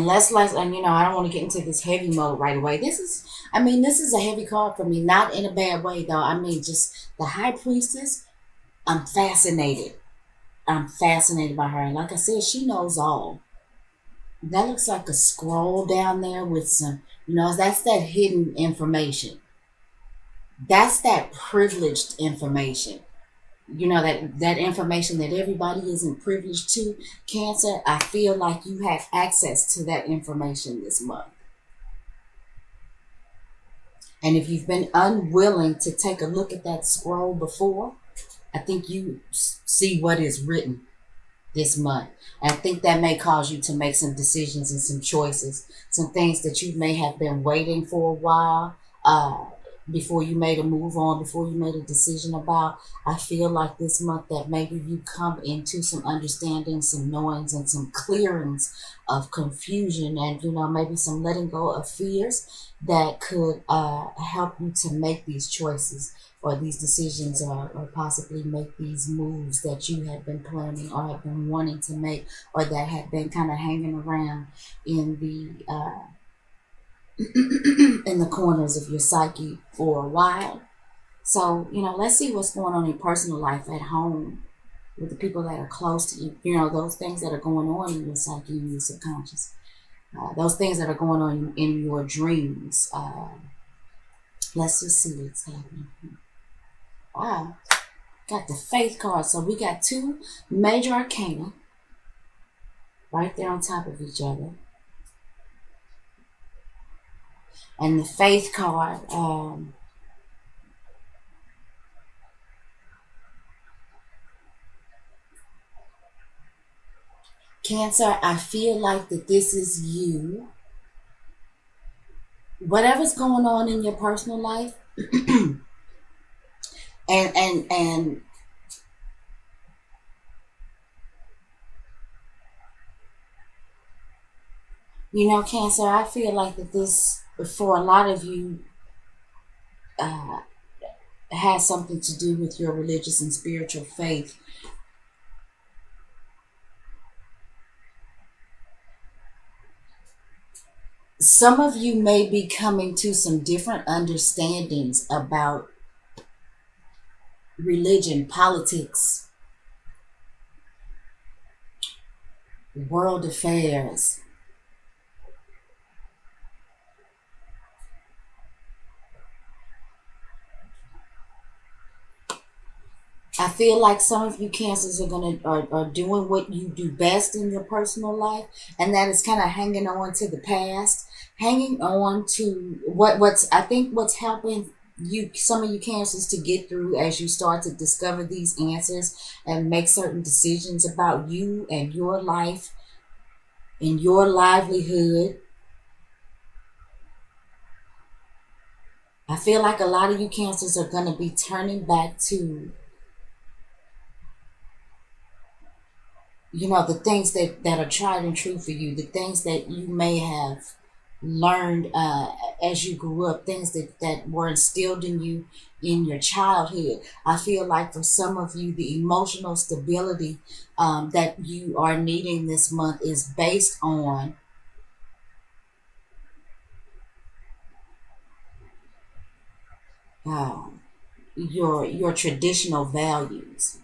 and I don't want to get into this heavy mode right away. This is a heavy card for me, not in a bad way though. Just the high priestess. I'm fascinated. I'm fascinated by her. And like I said, she knows all. That looks like a scroll down there with some, that's that hidden information. That's that privileged information. That information that everybody isn't privileged to. Cancer, I feel like you have access to that information this month. And if you've been unwilling to take a look at that scroll before, I think you see what is written this month. And I think that may cause you to make some decisions and some choices, some things that you may have been waiting for a while, before you made a move on, before you made a decision about. I feel like this month that maybe you come into some understanding, some knowings, and some clearings of confusion, and maybe some letting go of fears that could help you to make these choices or these decisions, or possibly make these moves that you have been planning or have been wanting to make, or that have been kind of hanging around in the in the corners of your psyche for a while. So, let's see what's going on in personal life at home with the people that are close to you. Those things that are going on in your psyche and your subconscious. Those things that are going on in your dreams. Let's just see what's happening. Wow. Got the faith card. So we got two major arcana right there on top of each other. And the faith card, Cancer, I feel like that this is you. Whatever's going on in your personal life, and Cancer, I feel like that this, for a lot of you, uh, has something to do with your religious and spiritual faith. Some of you may be coming to some different understandings about religion, politics, world affairs. I feel like some of you cancers are doing what you do best in your personal life, and that is kind of hanging on to the past, hanging on to what's helping you, some of you cancers, to get through as you start to discover these answers and make certain decisions about you and your life and your livelihood. I feel like a lot of you cancers are going to be turning back to the things that are tried and true for you, the things that you may have learned as you grew up, things that were instilled in you in your childhood. I feel like for some of you, the emotional stability that you are needing this month is based on your traditional values.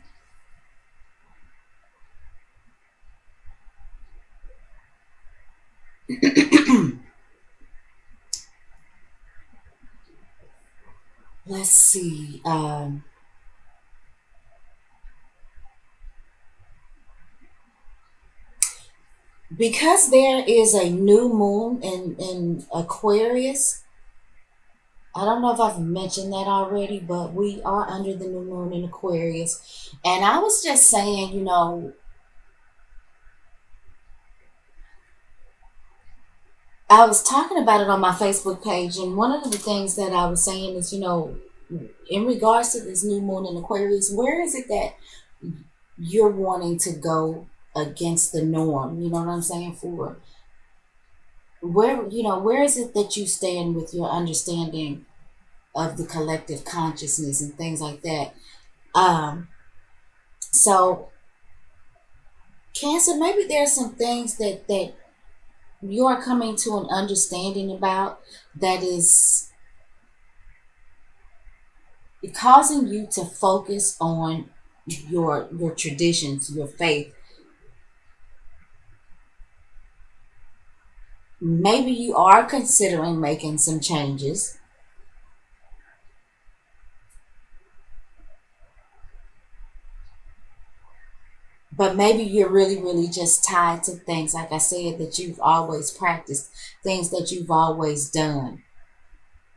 Let's see. Because there is a new moon in Aquarius. I don't know if I've mentioned that already, but we are under the new moon in Aquarius. And I was just saying, I was talking about it on my Facebook page, and one of the things that I was saying is, in regards to this new moon in Aquarius, where is it that you're wanting to go against the norm? You know what I'm saying? For where is it that you stand with your understanding of the collective consciousness and things like that? So Cancer, maybe there's some things that you are coming to an understanding about, that is causing you to focus on your traditions, your faith. Maybe you are considering making some changes, but maybe you're really, really just tied to things, like I said, that you've always practiced, things that you've always done.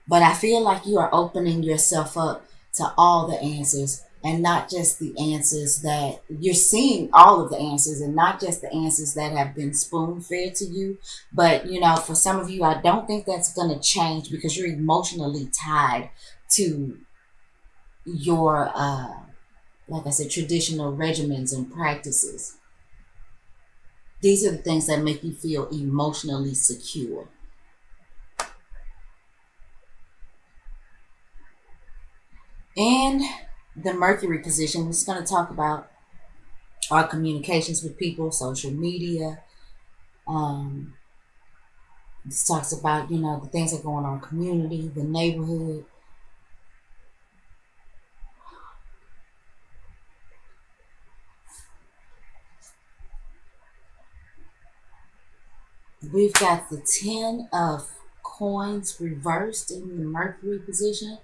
But I feel like you are opening yourself up to all the answers, and not just the answers that you're seeing, all of the answers, and not just the answers that have been spoon fed to you. But, for some of you, I don't think that's going to change because you're emotionally tied to your, like I said, traditional regimens and practices. These are the things that make you feel emotionally secure. And the Mercury position, we're just going to talk about our communications with people, social media. Um, this talks about, the things that go on in our community, the neighborhood. We've got the 10 of coins reversed in the Mercury position.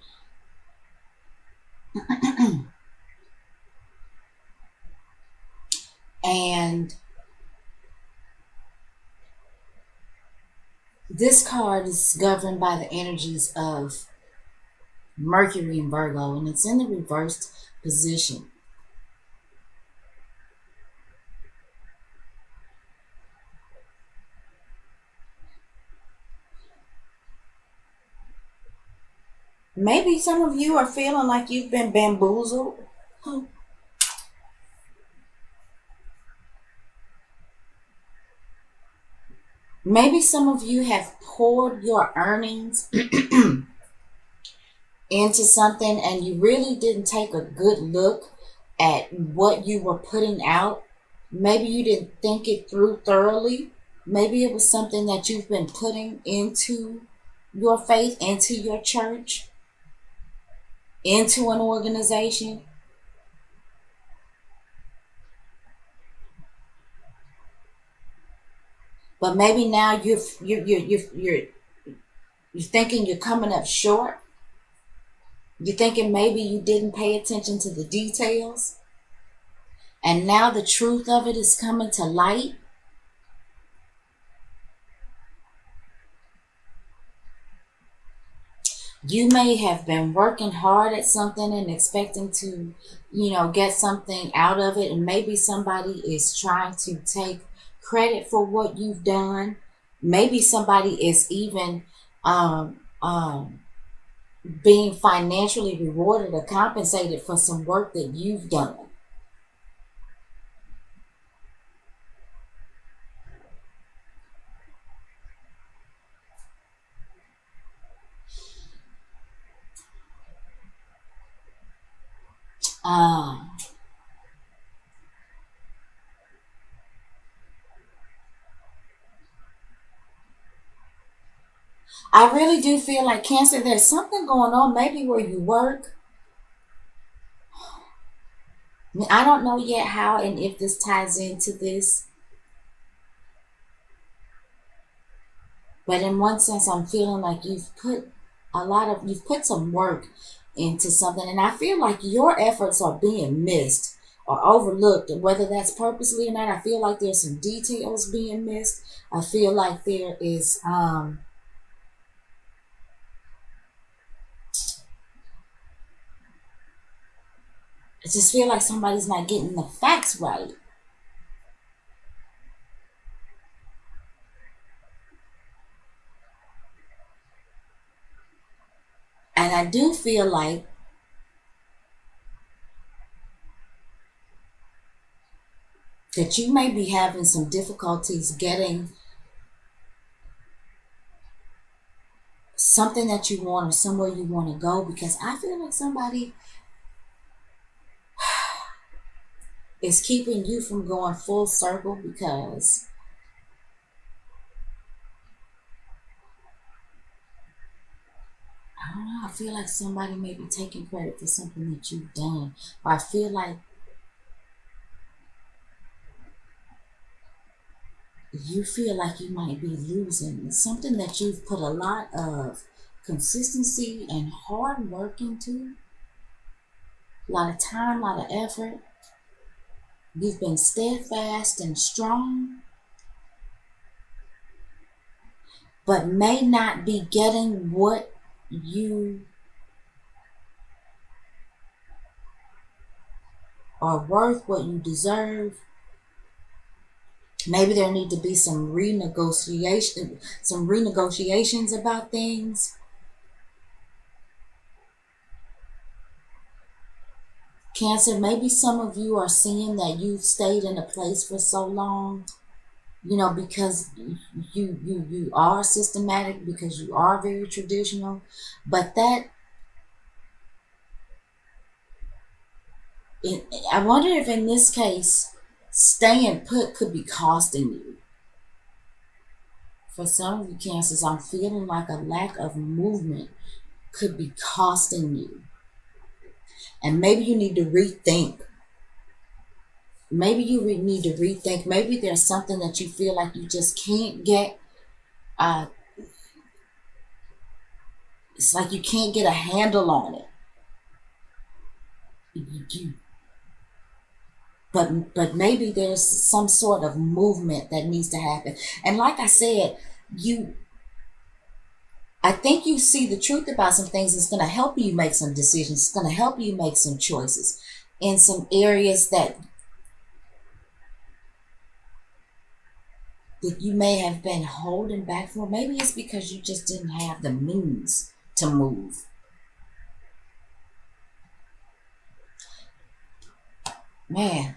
And this card is governed by the energies of Mercury and Virgo, and it's in the reversed position. Maybe some of you are feeling like you've been bamboozled. Maybe some of you have poured your earnings into something and you really didn't take a good look at what you were putting out. Maybe you didn't think it through thoroughly. Maybe it was something that you've been putting into your faith, into your church, into an organization. But maybe now you're thinking you're coming up short. You're thinking maybe you didn't pay attention to the details. And now the truth of it is coming to light. You may have been working hard at something and expecting to, get something out of it. And maybe somebody is trying to take credit for what you've done. Maybe somebody is even being financially rewarded or compensated for some work that you've done. Uh, I really do feel like, Cancer, there's something going on, maybe where you work. I mean, I don't know yet how and if this ties into this, but in one sense, I'm feeling like you've put some work into something, and I feel like your efforts are being missed or overlooked, whether that's purposely or not. I feel like there's some details being missed. I feel like there is, I just feel like somebody's not getting the facts right. And I do feel like that you may be having some difficulties getting something that you want or somewhere you want to go, because I feel like somebody is keeping you from going full circle, because feel like somebody may be taking credit for something that you've done. Or I feel like you feel like you might be losing something that you've put a lot of consistency and hard work into, a lot of time, a lot of effort. You've been steadfast and strong, but may not be getting what you are worth, what you deserve. Maybe there need to be some renegotiations about things. Cancer, maybe some of you are seeing that you've stayed in a place for so long, because you are systematic, because you are very traditional, but I wonder if in this case, staying put could be costing you. For some of you cancers, I'm feeling like a lack of movement could be costing you. And maybe you need to rethink. Maybe there's something that you feel like you just can't get. It's like you can't get a handle on it. But maybe there's some sort of movement that needs to happen. And like I said, I think you see the truth about some things. It's going to help you make some decisions. It's going to help you make some choices in some areas that you may have been holding back for. Maybe it's because you just didn't have the means to move. Man,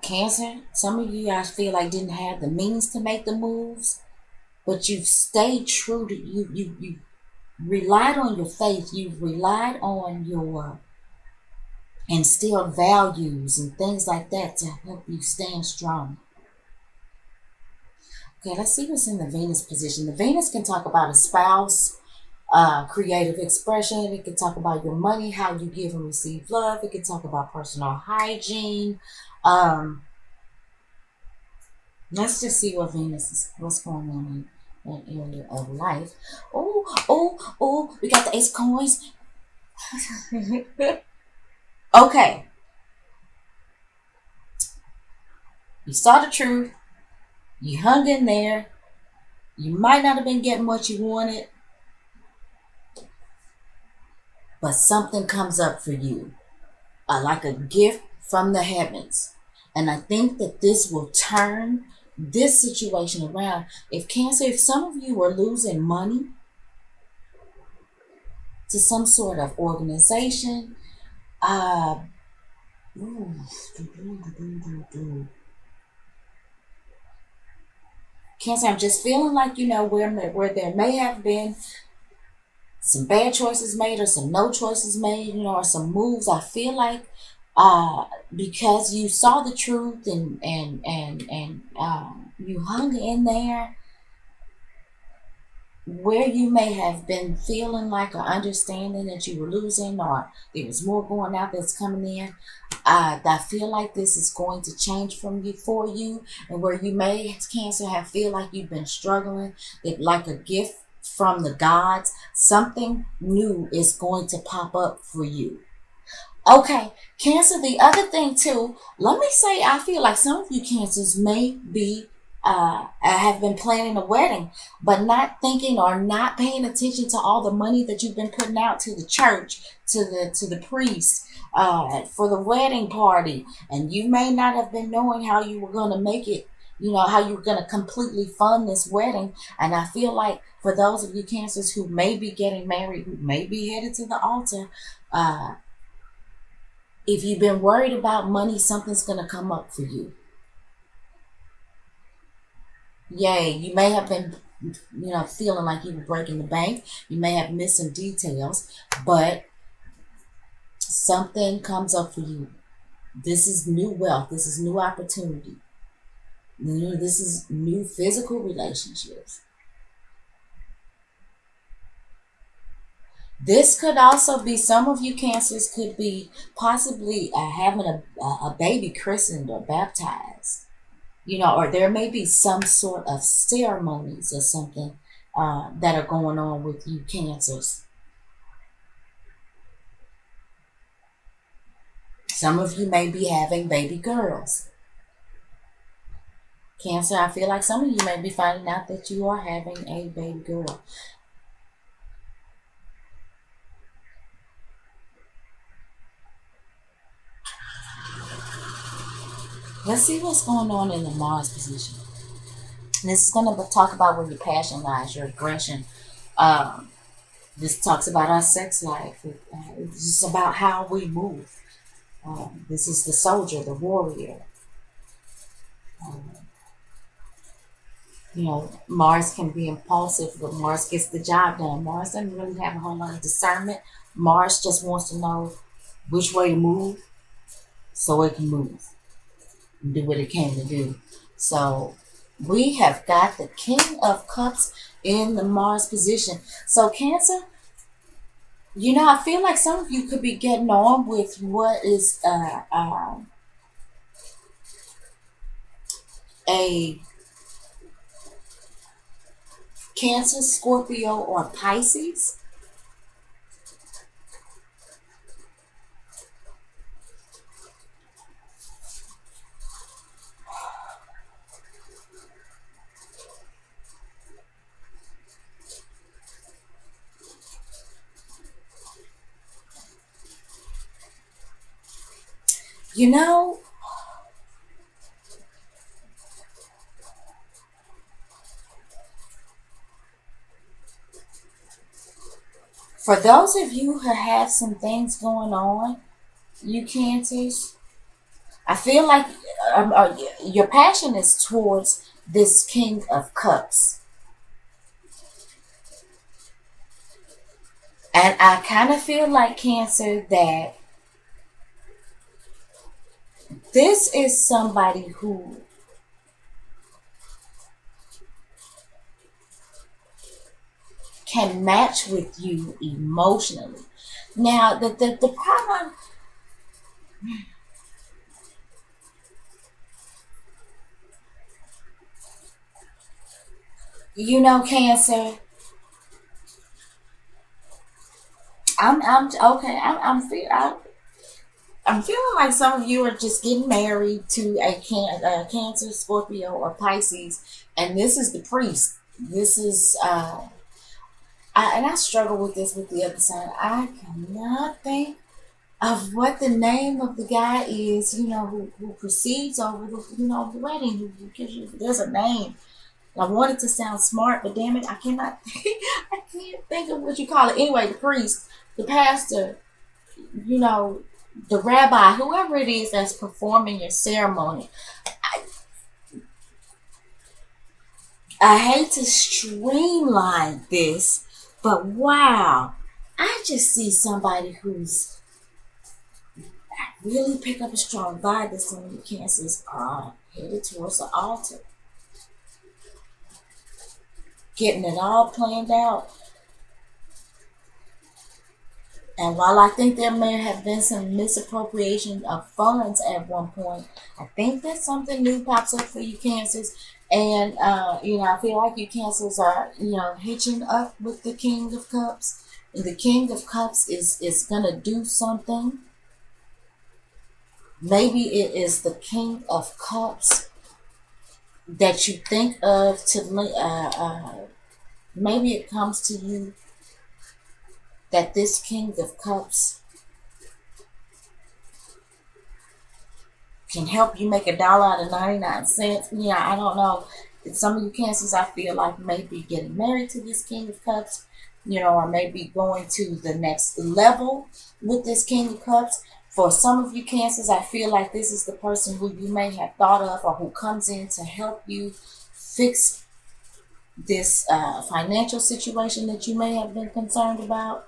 Cancer, some of you I feel like didn't have the means to make the moves, but you've stayed true to you relied on your faith, you've relied on your instilled values and things like that to help you stand strong. Okay, let's see what's in the Venus position. The Venus can talk about a spouse, creative expression. It can talk about your money, how you give and receive love. It can talk about personal hygiene. Let's just see what what's going on in that area of life. Oh, we got the Ace of Coins. Okay. You saw the truth. You hung in there. You might not have been getting what you wanted, but something comes up for you, like a gift from the heavens. And I think that this will turn this situation around. If some of you are losing money to some sort of organization, Cancer, I'm just feeling like, where there may have been some bad choices made or some no choices made, or some moves. I feel like because you saw the truth and you hung in there, where you may have been feeling like or understanding that you were losing or there was more going out that's coming in. I feel like this is going to change for you, and where you may, Cancer, feel like you've been struggling, that like a gift from the gods, something new is going to pop up for you. Okay, Cancer, the other thing too, let me say, I feel like some of you Cancers may be have been planning a wedding, but not thinking or not paying attention to all the money that you've been putting out to the church, to the priest, for the wedding party, and you may not have been knowing how you were going to make it. How you were going to completely fund this wedding. And I feel like for those of you Cancers who may be getting married, who may be headed to the altar, if you've been worried about money, something's going to come up for you. Yay, you may have been, feeling like you were breaking the bank. You may have missed some details, but something comes up for you. This is new wealth. This is new opportunity. This is new physical relationships. This could also be, some of you cancers could be possibly having a baby christened or baptized, or there may be some sort of ceremonies or something that are going on with you cancers. Some of you may be having baby girls. Cancer, I feel like some of you may be finding out that you are having a baby girl. Let's see what's going on in the Mars position. This is going to talk about where your passion lies, your aggression. Um, this talks about our sex life. It's just about how we move. This is the soldier, the warrior. Um, Mars can be impulsive, but Mars gets the job done. Mars doesn't really have a whole lot of discernment. Mars just wants to know which way to move so it can move and do what it came to do. So we have got the King of Cups in the Mars position. So Cancer, I feel like some of you could be getting on with what is a Cancer, Scorpio, or Pisces. You know, for those of you who have some things going on, you Cancers, I feel like your passion is towards this King of Cups. And I kind of feel like, Cancer, that this is somebody who can match with you emotionally. Now, the problem, Cancer, I'm okay. I'm feeling like some of you are just getting married to a Cancer, Scorpio, or Pisces, and this is the priest. This is and I struggle with this with the other side. I cannot think of what the name of the guy is. Who proceeds over the wedding. Who gives you? There's a name. I wanted to sound smart, but damn it, I cannot. I can't think of what you call it. Anyway, the priest, the pastor, you know, the rabbi, whoever it is that's performing your ceremony. I, I hate to streamline this, but wow, I just see somebody who's really pick up a strong vibe that some of you cancers are headed towards the altar, getting it all planned out. And while I think there may have been some misappropriation of funds at one point, I think that something new pops up for you cancers. And, I feel like you cancers are, hitching up with the King of Cups. And the King of Cups is going to do something. Maybe it is the King of Cups that you think of maybe it comes to you that this King of Cups can help you make $1 out of 99 cents. Yeah, I don't know. Some of you cancers, I feel like, may be getting married to this King of Cups, or maybe going to the next level with this King of Cups. For some of you cancers, I feel like this is the person who you may have thought of or who comes in to help you fix this financial situation that you may have been concerned about.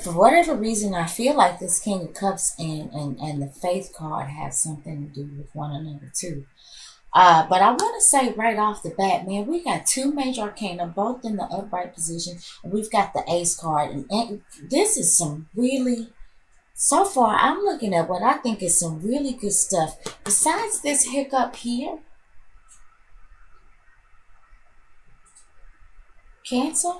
for whatever reason, I feel like this King of Cups and the Faith card has something to do with one another too. But I want to say right off the bat, man, we got two major arcana, both in the upright position, and we've got the Ace card, and this is some really. So far, I'm looking at what I think is some really good stuff. Besides this hiccup here, Cancer.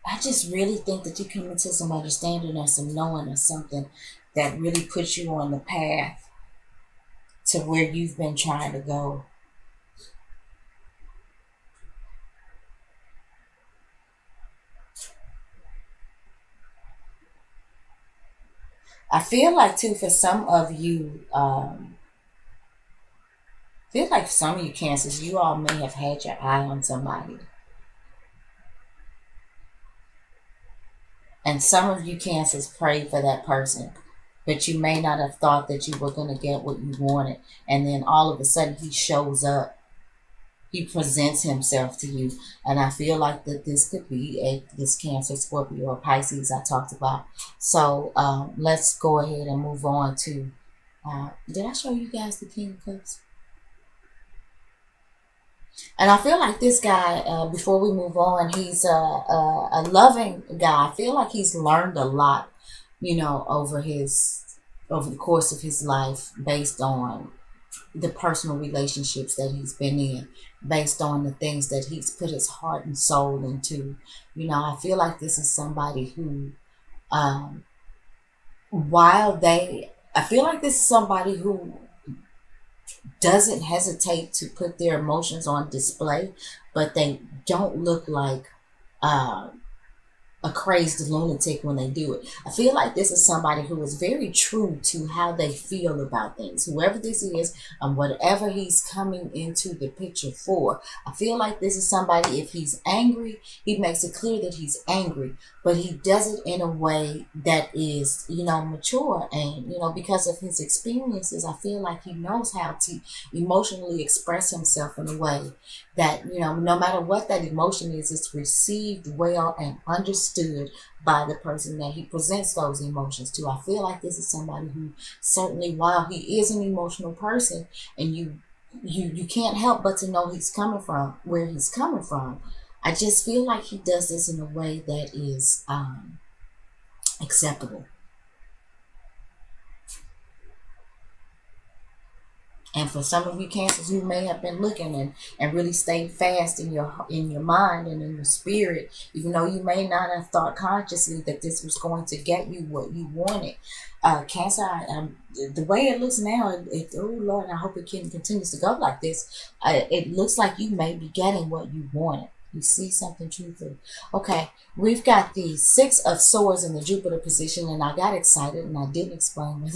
I just really think that you come into some understanding or some knowing or something that really puts you on the path to where you've been trying to go. I feel like too for some of you, feel like some of you cancers, you all may have had your eye on somebody. And some of you cancers prayed for that person, but you may not have thought that you were going to get what you wanted. And then all of a sudden he shows up. He presents himself to you. And I feel like that this could be this Cancer, Scorpio, or Pisces I talked about. So let's go ahead and move on to, did I show you guys the King of Cups? And I feel like this guy, before we move on, he's a loving guy. I feel like he's learned a lot, over the course of his life, based on the personal relationships that he's been in, based on the things that he's put his heart and soul into. I feel like this is somebody who, um, I feel like this is somebody who doesn't hesitate to put their emotions on display, but they don't look like uh, a crazed lunatic when they do it. I feel like this is somebody who is very true to how they feel about things. Whoever this is and whatever he's coming into the picture for, I feel like this is somebody, if he's angry, he makes it clear that he's angry, but he does it in a way that is, mature. And, because of his experiences, I feel like he knows how to emotionally express himself in a way that, no matter what that emotion is, it's received well and understood by the person that he presents those emotions to. I feel like this is somebody who, certainly, while he is an emotional person, and you can't help but to know he's coming from where he's coming from, I just feel like he does this in a way that is acceptable. And for some of you cancers who may have been looking and really stayed fast in your mind and in your spirit, even though you may not have thought consciously that this was going to get you what you wanted. Cancer, the way it looks now, oh Lord, I hope it continues to go like this. It looks like you may be getting what you wanted. You see something truthful. Okay, we've got the Six of Swords in the Jupiter position, and I got excited and I didn't explain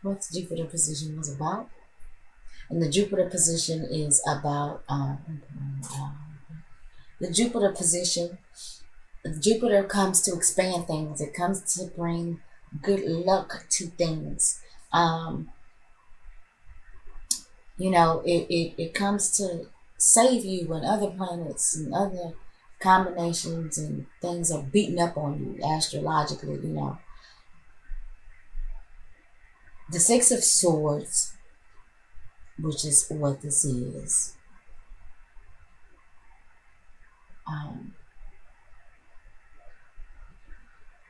what the Jupiter position was about. And the Jupiter position is about the Jupiter position. Jupiter comes to expand things. It comes to bring good luck to things. It comes to save you when other planets and other combinations and things are beating up on you astrologically. The Six of Swords, which is what this is. Um,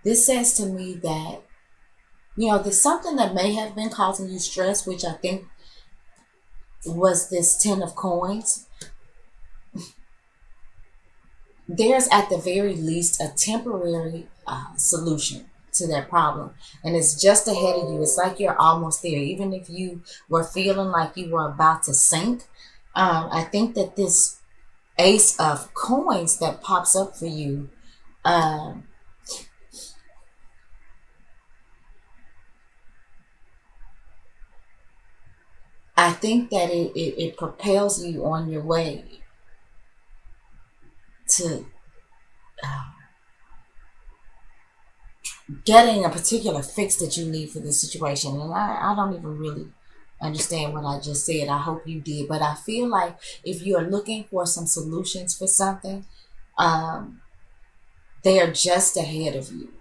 this says to me that, there's something that may have been causing you stress, which I think was this Ten of Coins. There's at the very least a temporary solution to that problem, and it's just ahead of you. It's like you're almost there. Even if you were feeling like you were about to sink, I think that this Ace of Coins that pops up for you, I think that it propels you on your way to getting a particular fix that you need for this situation. And I don't even really understand what I just said. I hope you did. But I feel like if you are looking for some solutions for something, um, they are just ahead of you.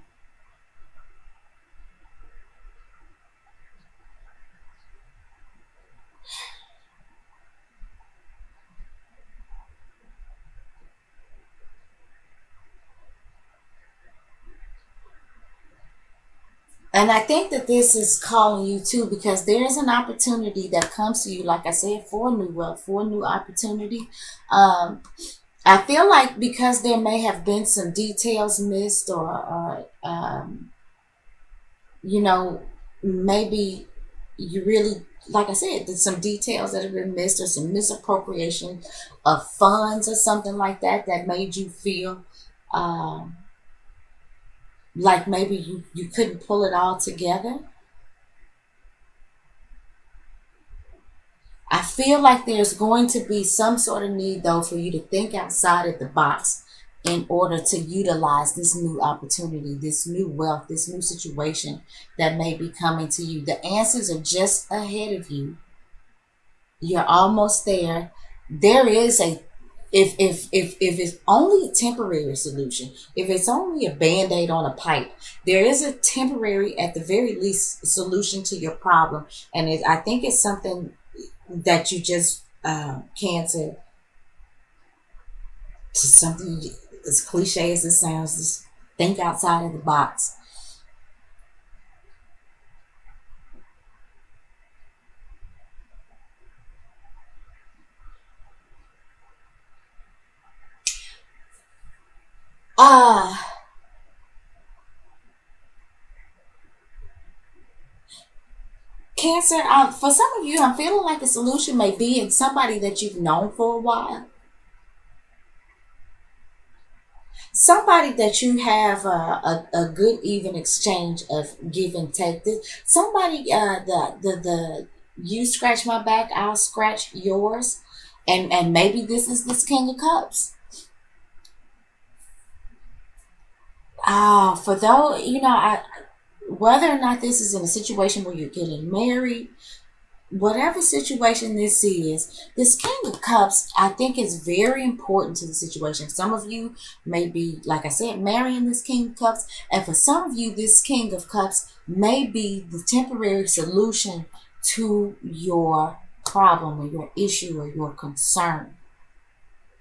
And I think that this is calling you too, because there is an opportunity that comes to you, like I said, for new wealth, for a new opportunity. Um, I feel like because there may have been some details missed, or you know, maybe you really, like I said, there's some details that have been missed, or some misappropriation of funds or something like that that made you feel um, like maybe you couldn't pull it all together. I feel like there's going to be some sort of need, though, for you to think outside of the box in order to utilize this new opportunity, this new wealth, this new situation that may be coming to you. The answers are just ahead of you. You're almost there. There is a if it's only a temporary solution, if it's only a band-aid on a pipe, there is a temporary, at the very least, solution to your problem. And I think it's something that you just cancer to something as cliche as it sounds. Just think outside of the box. uh Cancer, for some of you, I'm feeling like the solution may be in somebody that you've known for a while, somebody that you have a good even exchange of give and take. Somebody, the you scratch my back, I'll scratch yours, and maybe this is this King of Cups. For those, whether or not this is in a situation where you're getting married, whatever situation this is, this King of Cups, I think, is very important to the situation. Some of you may be, like I said, marrying this King of Cups, and for some of you, this King of Cups may be the temporary solution to your problem, or your issue, or your concern.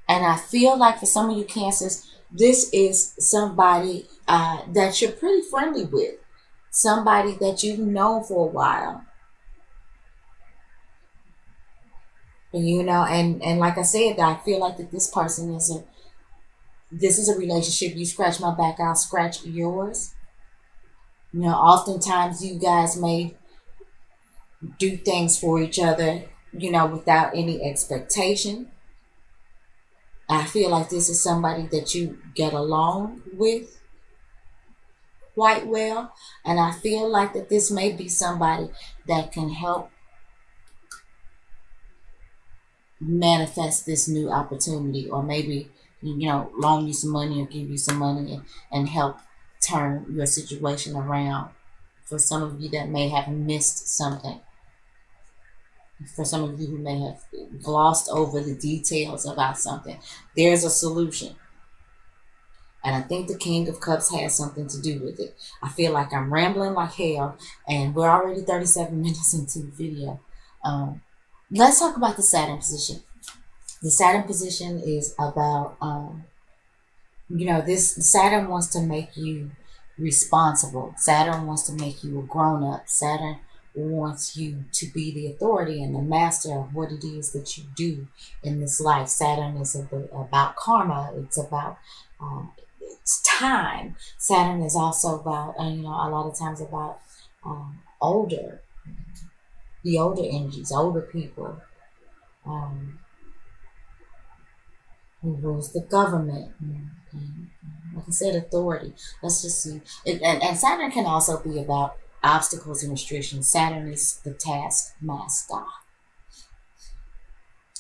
And I feel like for some of you Cancers, this is somebody that you're pretty friendly with, somebody that you've known for a while. And like I said, I feel like that this is a relationship. You scratch my back, I'll scratch yours. Oftentimes you guys may do things for each other, without any expectation. I feel like this is somebody that you get along with quite well. And I feel like that this may be somebody that can help manifest this new opportunity, or maybe loan you some money, or give you some money, and help turn your situation around. For some of you that may have missed something, for some of you who may have glossed over the details about something, there's a solution. And I think the King of Cups has something to do with it. I feel like I'm rambling like hell, and we're already 37 minutes into the video. Let's talk about the Saturn position. The Saturn position is about, this Saturn wants to make you responsible. Saturn wants to make you a grown up. Saturn wants you to be the authority and the master of what it is that you do in this life. Saturn is about karma. It's about it's time. Saturn is also about, a lot of times about older, the older energies, older people. Um, who rules the government. Like I said, authority. Let's just see. And Saturn can also be about obstacles and restrictions. Saturn is the taskmaster.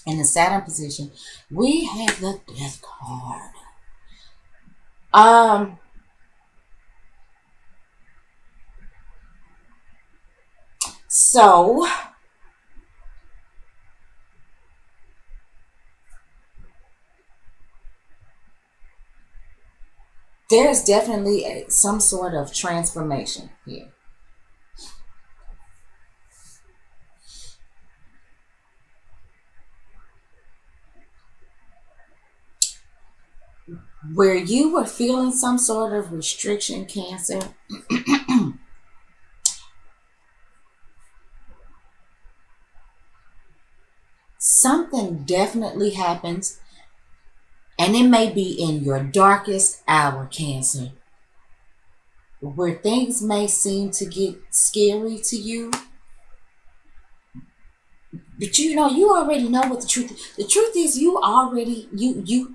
In the Saturn position, we have the Death card. So There's definitely some sort of transformation here. Where you were feeling some sort of restriction, Cancer, something definitely happens, and it may be in your darkest hour, Cancer, where things may seem to get scary to you. But you know, you already know what the truth is. The truth is, you already, you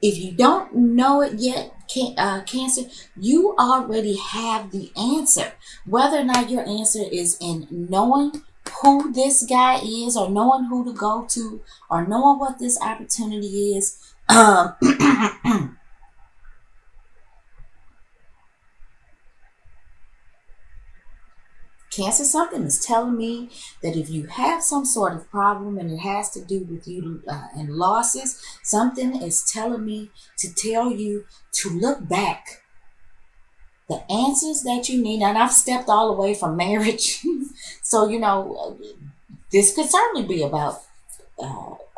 if you don't know it yet, Cancer, you already have the answer. Whether or not your answer is in knowing who this guy is, or knowing who to go to, or knowing what this opportunity is. Cancer, something is telling me that if you have some sort of problem and it has to do with you and losses, something is telling me to tell you to look back. The answers that you need, and I've stepped all the way from marriage, so you know this could certainly be about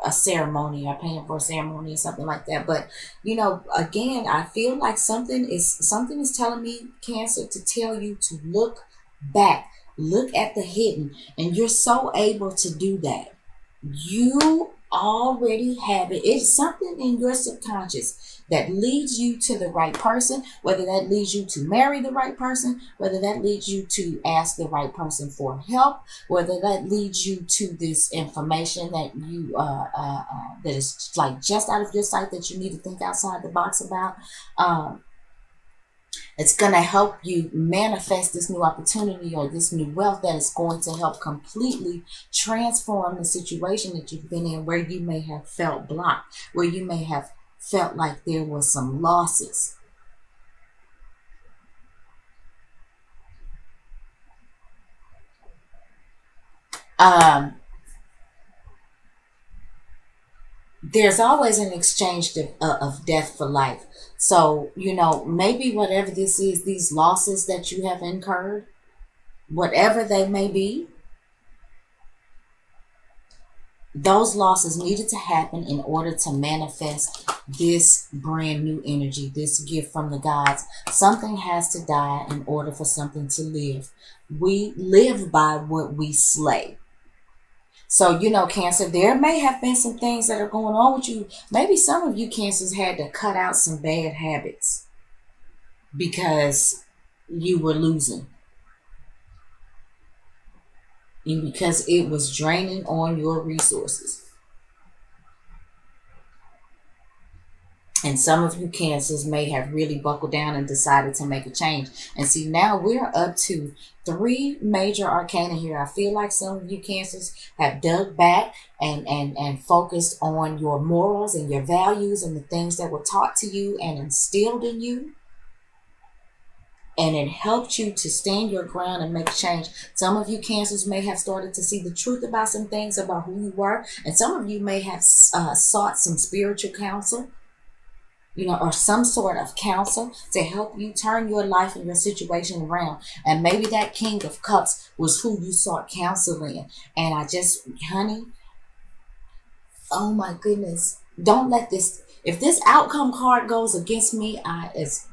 a ceremony or paying for a ceremony or something like that. But you know, again, I feel like something is telling me, Cancer, to tell you to look back, look at the hidden, and you're so able to do that. You already have it. It's something in your subconscious that leads you to the right person, whether that leads you to marry the right person, whether that leads you to ask the right person for help, whether that leads you to this information that you that is like just out of your sight, that you need to think outside the box about. It's going to help you manifest this new opportunity or this new wealth that is going to help completely transform the situation that you've been in, where you may have felt blocked, where you may have felt like there was some losses. Um, there's always an exchange of death for life. So, you know, maybe whatever this is, these losses that you have incurred, whatever they may be, those losses needed to happen in order to manifest this brand new energy, this gift from the gods. Something has to die in order for something to live. We live by what we slay. So, you know, Cancer, there may have been some things that are going on with you. Maybe some of you Cancers had to cut out some bad habits because you were losing, and because it was draining on your resources. And some of you Cancers may have really buckled down and decided to make a change. And see, now we're up to 3 major arcana here. I feel like some of you Cancers have dug back and focused on your morals and your values and the things that were taught to you and instilled in you. And it helped you to stand your ground and make change. Some of you Cancers may have started to see the truth about some things about who you were. And some of you may have sought some spiritual counsel, you know, or some sort of counsel to help you turn your life and your situation around. And maybe that King of Cups was who you sought counsel in. And I just, honey, oh my goodness, don't let this, if this outcome card goes against me, it's,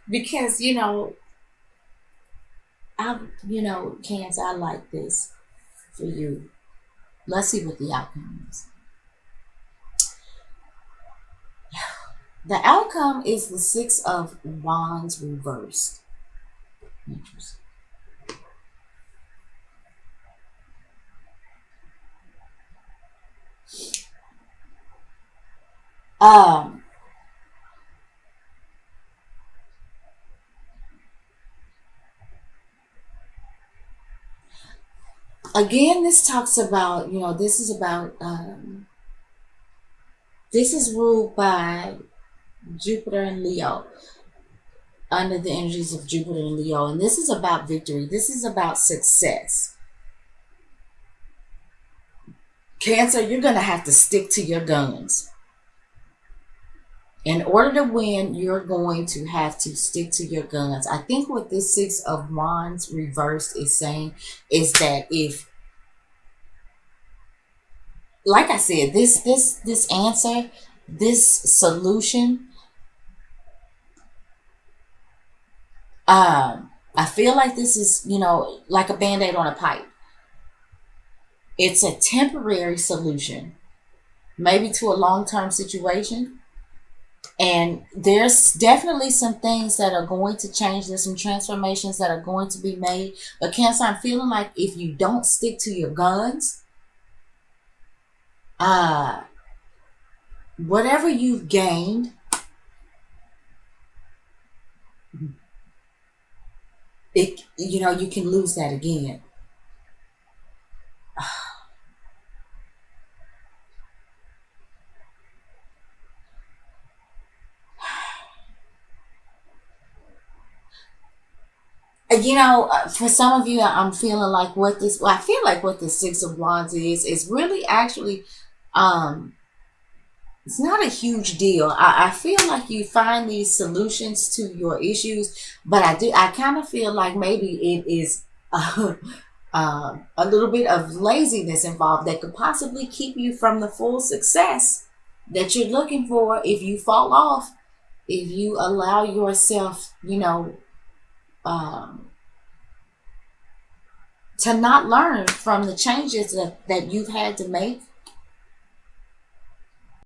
because, you know, Cancer, I like this for you. Let's see what the outcome is. The outcome is the 6 of Wands reversed. Interesting. Again, this talks about, you know, this is about, this is ruled by Jupiter and Leo, under the energies of Jupiter and Leo. And this is about victory. This is about success. Cancer, you're going to have to stick to your guns. In order to win, you're going to have to stick to your guns. I think what this Six of Wands reversed is saying is that if, like I said, this answer, this solution, I feel like this is, like a band-aid on a pipe. It's a temporary solution, maybe to a long-term situation. And there's definitely some things that are going to change. There's some transformations that are going to be made. But Cancer, I'm feeling like if you don't stick to your guns, uh, whatever you've gained, you can lose that again. For some of you, I'm feeling like I feel like what the Six of Wands is really actually, um, it's not a huge deal. I feel like you find these solutions to your issues, but I kind of feel like maybe it is a little bit of laziness involved that could possibly keep you from the full success that you're looking for if you fall off, if you allow yourself, um, to not learn from the changes that you've had to make